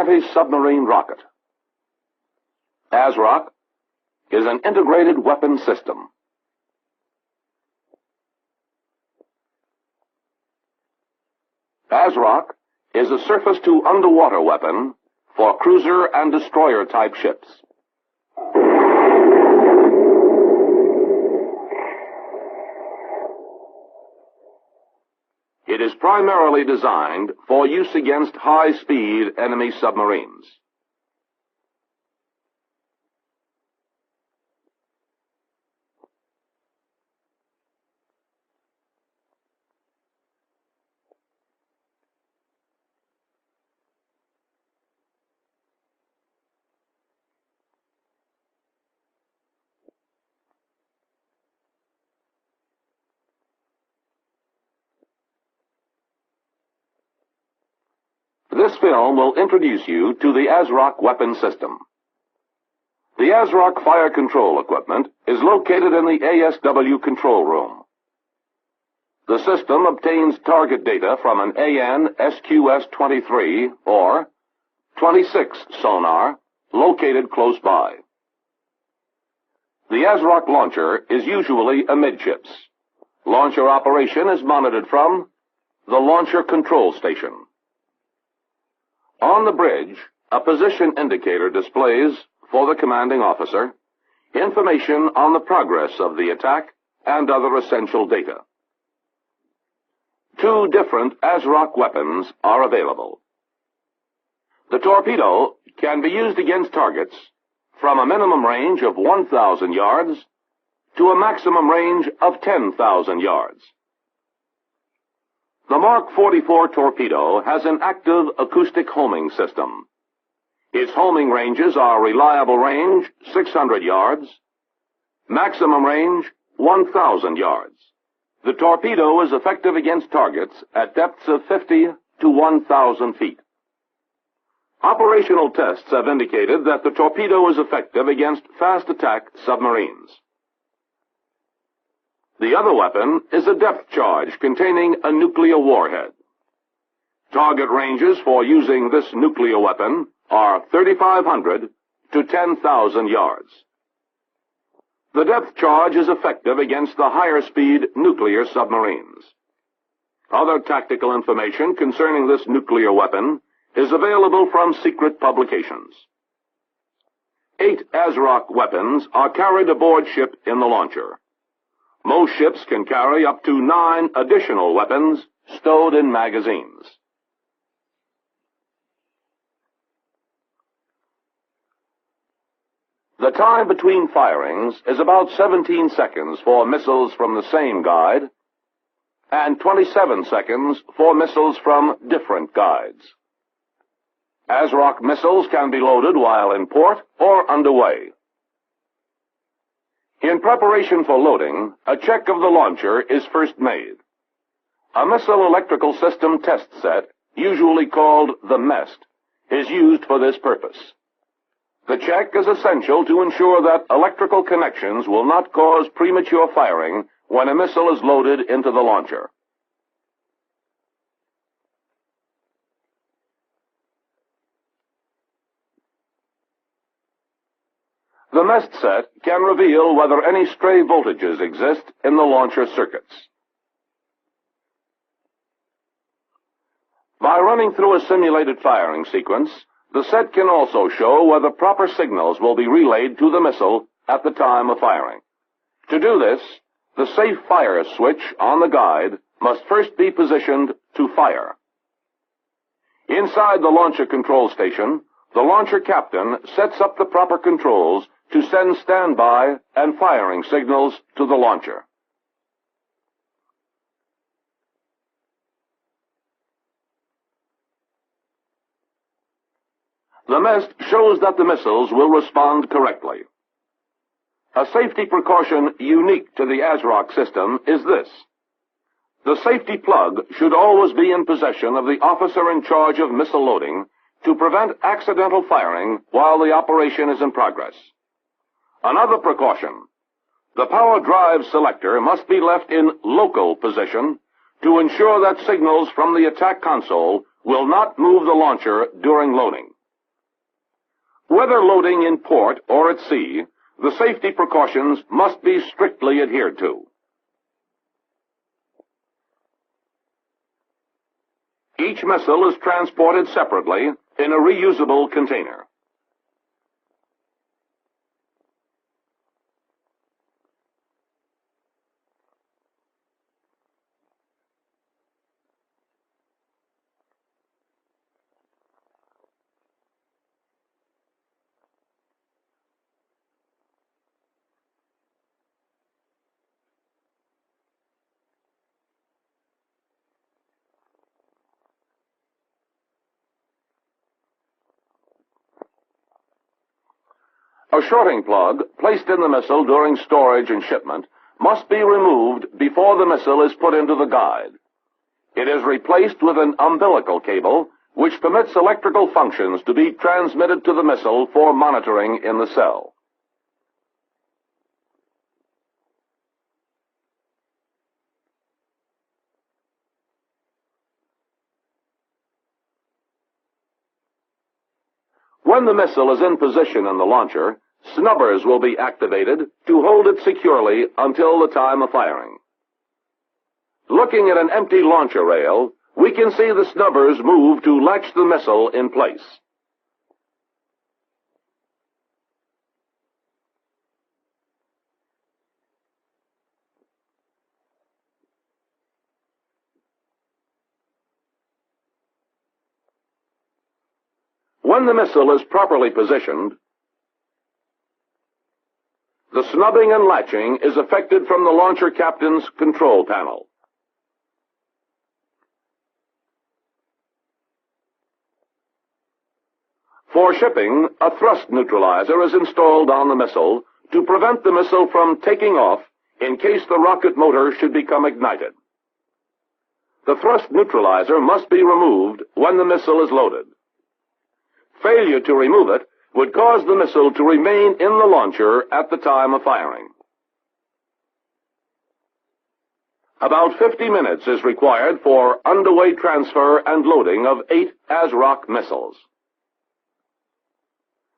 anti-submarine rocket. ASROC is an integrated weapon system. ASROC is a surface-to-underwater weapon for cruiser and destroyer-type ships. It is primarily designed for use against high-speed enemy submarines. This film will introduce you to the ASROC weapon system. The ASROC fire control equipment is located in the ASW control room. The system obtains target data from an AN-SQS-23 or 26 sonar located close by. The ASROC launcher is usually amidships. Launcher operation is monitored from the launcher control station. On the bridge, a position indicator displays, for the commanding officer, information on the progress of the attack and other essential data. Two different ASROC weapons are available. The torpedo can be used against targets from a minimum range of 1,000 yards to a maximum range of 10,000 yards. The Mark 44 torpedo has an active acoustic homing system. Its homing ranges are reliable range 600 yards, maximum range 1,000 yards. The torpedo is effective against targets at depths of 50 to 1,000 feet. Operational tests have indicated that the torpedo is effective against fast attack submarines. The other weapon is a depth charge containing a nuclear warhead. Target ranges for using this nuclear weapon are 3,500 to 10,000 yards. The depth charge is effective against the higher speed nuclear submarines. Other tactical information concerning this nuclear weapon is available from secret publications. 8 ASROC weapons are carried aboard ship in the launcher. Most ships can carry up to 9 additional weapons stowed in magazines. The time between firings is about 17 seconds for missiles from the same guide and 27 seconds for missiles from different guides. ASROC missiles can be loaded while in port or underway. In preparation for loading, a check of the launcher is first made. A missile electrical system test set, usually called the MEST, is used for this purpose. The check is essential to ensure that electrical connections will not cause premature firing when a missile is loaded into the launcher. The MEST set can reveal whether any stray voltages exist in the launcher circuits. By running through a simulated firing sequence, the set can also show whether proper signals will be relayed to the missile at the time of firing. To do this, the safe fire switch on the guide must first be positioned to fire. Inside the launcher control station, the launcher captain sets up the proper controls to send standby and firing signals to the launcher. The MEST shows that the missiles will respond correctly. A safety precaution unique to the ASROC system is this. The safety plug should always be in possession of the officer in charge of missile loading to prevent accidental firing while the operation is in progress. Another precaution. The power drive selector must be left in local position to ensure that signals from the attack console will not move the launcher during loading. Whether loading in port or at sea, the safety precautions must be strictly adhered to. Each missile is transported separately in a reusable container. A shorting plug placed in the missile during storage and shipment must be removed before the missile is put into the guide. It is replaced with an umbilical cable which permits electrical functions to be transmitted to the missile for monitoring in the cell. When the missile is in position in the launcher, snubbers will be activated to hold it securely until the time of firing. Looking at an empty launcher rail, we can see the snubbers move to latch the missile in place. When the missile is properly positioned, the snubbing and latching is effected from the launcher captain's control panel. For shipping, a thrust neutralizer is installed on the missile to prevent the missile from taking off in case the rocket motor should become ignited. The thrust neutralizer must be removed when the missile is loaded. Failure to remove it would cause the missile to remain in the launcher at the time of firing. About 50 minutes is required for underway transfer and loading of 8 ASROC missiles.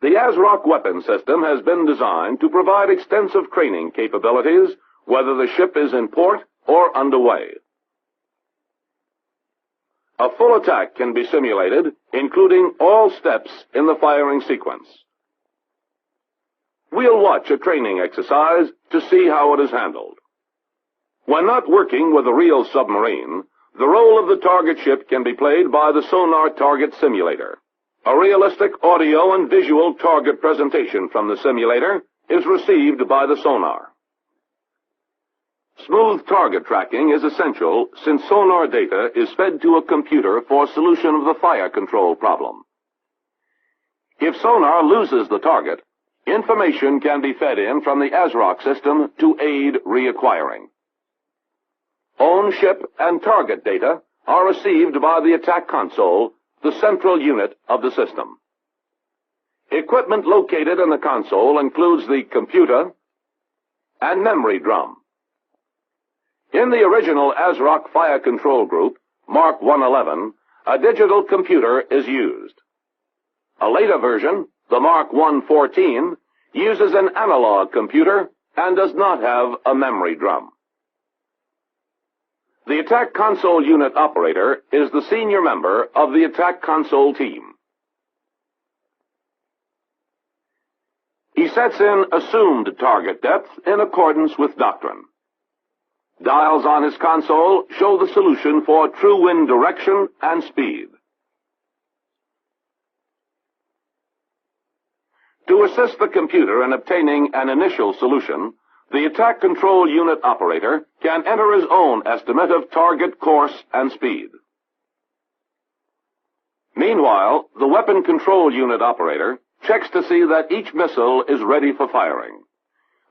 The ASROC weapon system has been designed to provide extensive training capabilities, whether the ship is in port or underway. A full attack can be simulated, including all steps in the firing sequence. We'll watch a training exercise to see how it is handled. When not working with a real submarine, the role of the target ship can be played by the sonar target simulator. A realistic audio and visual target presentation from the simulator is received by the sonar. Smooth target tracking is essential since sonar data is fed to a computer for solution of the fire control problem. If sonar loses the target, information can be fed in from the ASROC system to aid reacquiring. Own ship and target data are received by the attack console, the central unit of the system. Equipment located in the console includes the computer and memory drum. In the original ASROC Fire Control Group, Mark 111, a digital computer is used. A later version, the Mark 114, uses an analog computer and does not have a memory drum. The attack console unit operator is the senior member of the attack console team. He sets in assumed target depth in accordance with doctrine. Dials on his console show the solution for true wind direction and speed. To assist the computer in obtaining an initial solution, the attack control unit operator can enter his own estimate of target course and speed. Meanwhile, the weapon control unit operator checks to see that each missile is ready for firing.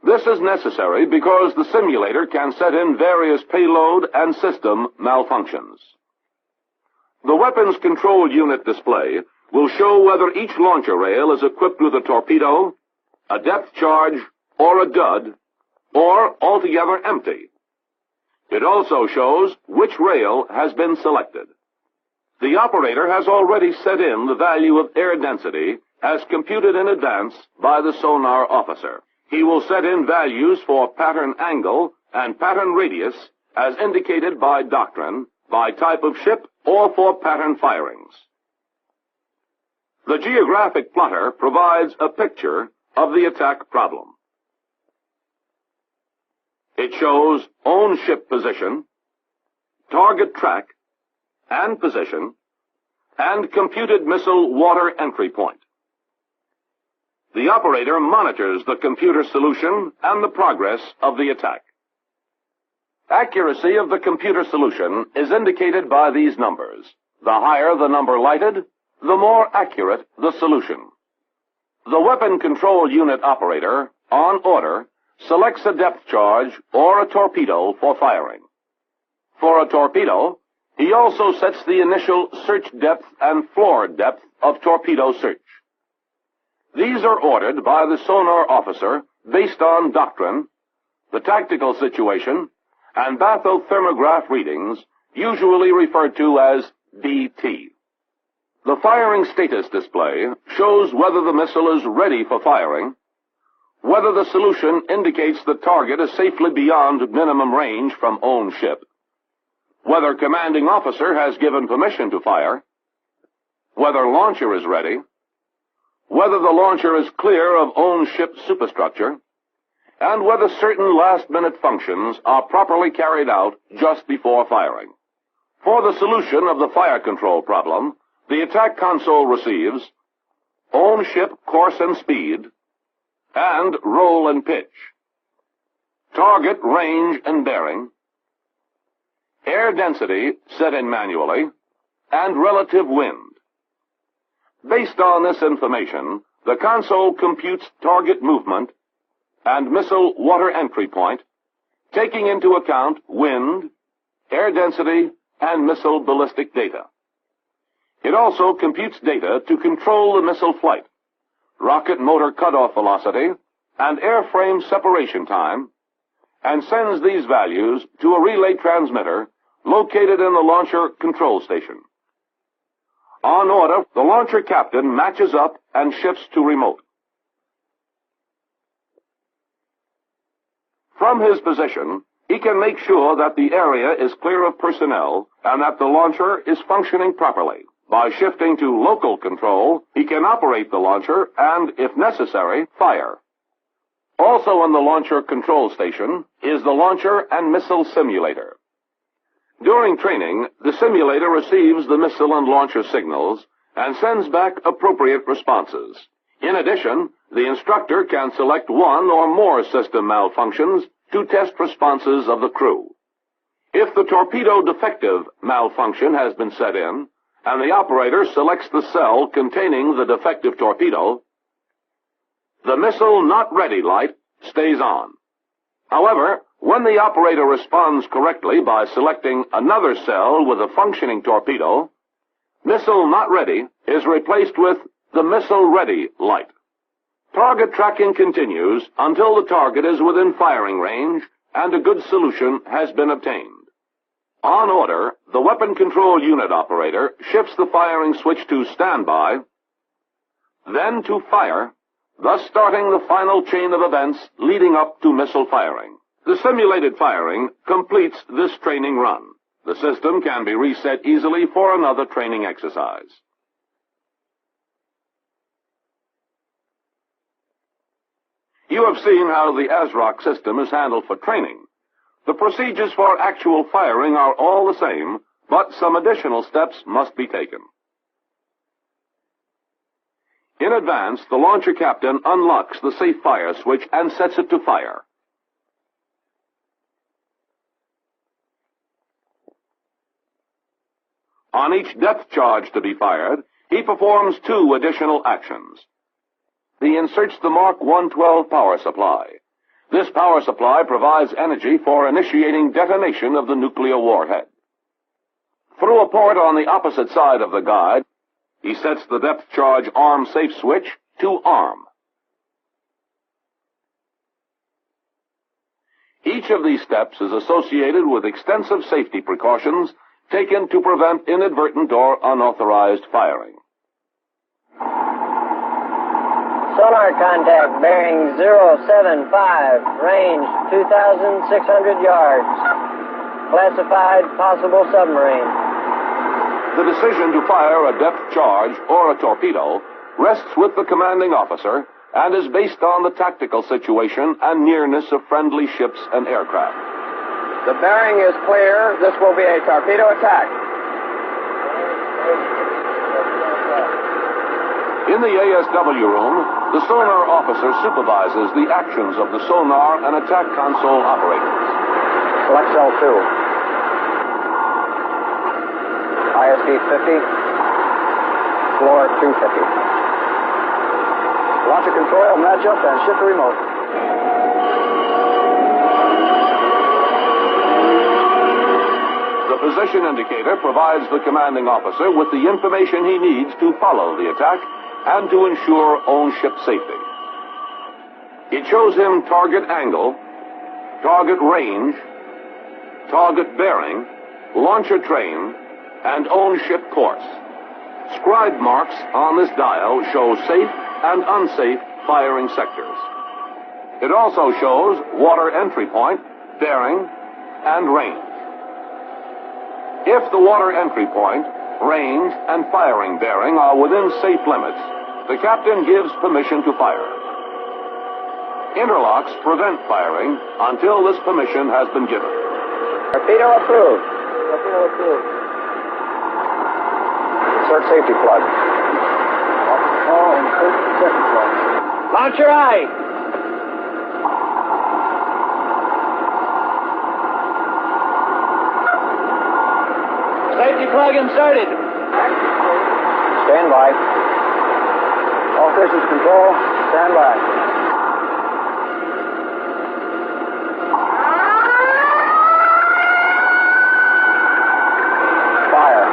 This is necessary because the simulator can set in various payload and system malfunctions. The weapons control unit display will show whether each launcher rail is equipped with a torpedo, a depth charge, or a dud, or altogether empty. It also shows which rail has been selected. The operator has already set in the value of air density as computed in advance by the sonar officer. He will set in values for pattern angle and pattern radius as indicated by doctrine, by type of ship, or for pattern firings. The geographic plotter provides a picture of the attack problem. It shows own ship position, target track and position, and computed missile water entry point. The operator monitors the computer solution and the progress of the attack. Accuracy of the computer solution is indicated by these numbers. The higher the number lighted, the more accurate the solution. The weapon control unit operator, on order, selects a depth charge or a torpedo for firing. For a torpedo, he also sets the initial search depth and floor depth of torpedo search. These are ordered by the sonar officer based on doctrine, the tactical situation, and bathothermograph readings, usually referred to as BT. The firing status display shows whether the missile is ready for firing, whether the solution indicates the target is safely beyond minimum range from own ship, whether commanding officer has given permission to fire, whether launcher is ready, whether the launcher is clear of own ship superstructure, and whether certain last-minute functions are properly carried out just before firing. For the solution of the fire control problem, the attack console receives own ship course and speed, and roll and pitch, target range and bearing, air density set in manually, and relative wind. Based on this information, the console computes target movement and missile water entry point, taking into account wind, air density, and missile ballistic data. It also computes data to control the missile flight, rocket motor cutoff velocity, and airframe separation time, and sends these values to a relay transmitter located in the launcher control station. On order, the launcher captain matches up and shifts to remote. From his position, he can make sure that the area is clear of personnel and that the launcher is functioning properly. By shifting to local control, he can operate the launcher and, if necessary, fire. Also in the launcher control station is the launcher and missile simulator. During training, the simulator receives the missile and launcher signals and sends back appropriate responses. In addition, the instructor can select one or more system malfunctions to test responses of the crew. If the torpedo defective malfunction has been set in, and the operator selects the cell containing the defective torpedo, the missile not ready light stays on. However, when the operator responds correctly by selecting another cell with a functioning torpedo, missile not ready is replaced with the missile ready light. Target tracking continues until the target is within firing range and a good solution has been obtained. On order, the weapon control unit operator shifts the firing switch to standby, then to fire, thus starting the final chain of events leading up to missile firing. The simulated firing completes this training run. The system can be reset easily for another training exercise. You have seen how the ASROC system is handled for training. The procedures for actual firing are all the same, but some additional steps must be taken. In advance, the launcher captain unlocks the safe fire switch and sets it to fire. On each depth charge to be fired, he performs 2 additional actions. He inserts the Mark 112 power supply. This power supply provides energy for initiating detonation of the nuclear warhead. Through a port on the opposite side of the guide, he sets the depth charge arm safe switch to arm. Each of these steps is associated with extensive safety precautions taken to prevent inadvertent or unauthorized firing. Sonar contact bearing 075, range 2,600 yards. Classified possible submarine. The decision to fire a depth charge or a torpedo rests with the commanding officer and is based on the tactical situation and nearness of friendly ships and aircraft. The bearing is clear. This will be a torpedo attack. In the ASW room, the sonar officer supervises the actions of the sonar and attack console operators. Select cell 2. ISD 50. Floor 250. Launcher control, match up, and shift the remote. The position indicator provides the commanding officer with the information he needs to follow the attack and to ensure own ship safety. It shows him target angle, target range, target bearing, launcher train, and own ship course. Scribe marks on this dial show safe and unsafe firing sectors. It also shows water entry point, bearing, and range. If the water entry point, range, and firing bearing are within safe limits, the captain gives permission to fire. Interlocks prevent firing until this permission has been given. Torpedo approved. Torpedo approved. Insert safety plug. Insert safety plug. Launcher aye. Safety plug inserted. Stand by. All systems control, stand by. Fire.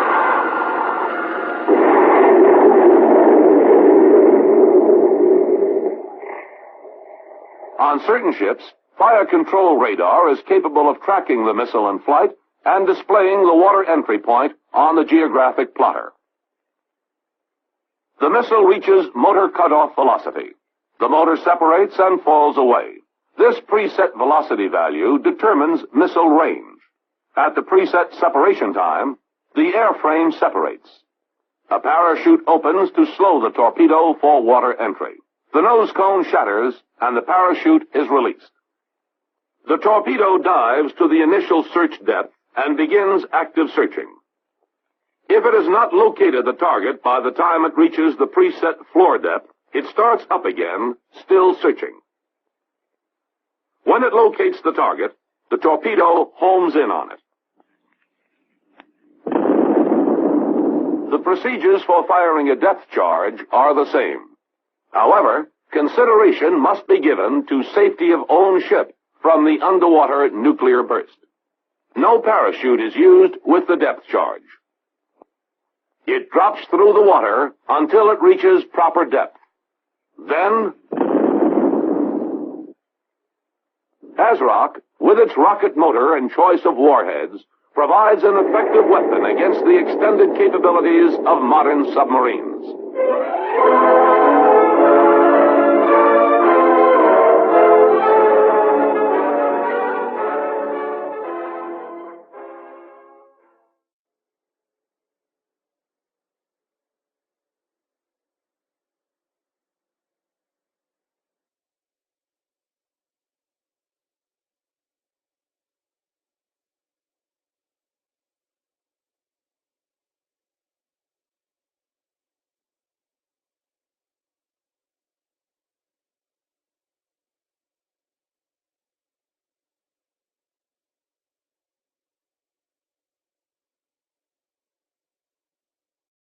On certain ships, fire control radar is capable of tracking the missile in flight and displaying the water entry point on the geographic plotter. The missile reaches motor cutoff velocity. The motor separates and falls away. This preset velocity value determines missile range. At the preset separation time, the airframe separates. A parachute opens to slow the torpedo for water entry. The nose cone shatters and the parachute is released. The torpedo dives to the initial search depth and begins active searching. If it has not located the target by the time it reaches the preset floor depth, it starts up again, still searching. When it locates the target, the torpedo homes in on it. The procedures for firing a depth charge are the same. However, consideration must be given to safety of own ship from the underwater nuclear burst. No parachute is used with the depth charge. It drops through the water until it reaches proper depth. Then, ASROC, with its rocket motor and choice of warheads, provides an effective weapon against the extended capabilities of modern submarines.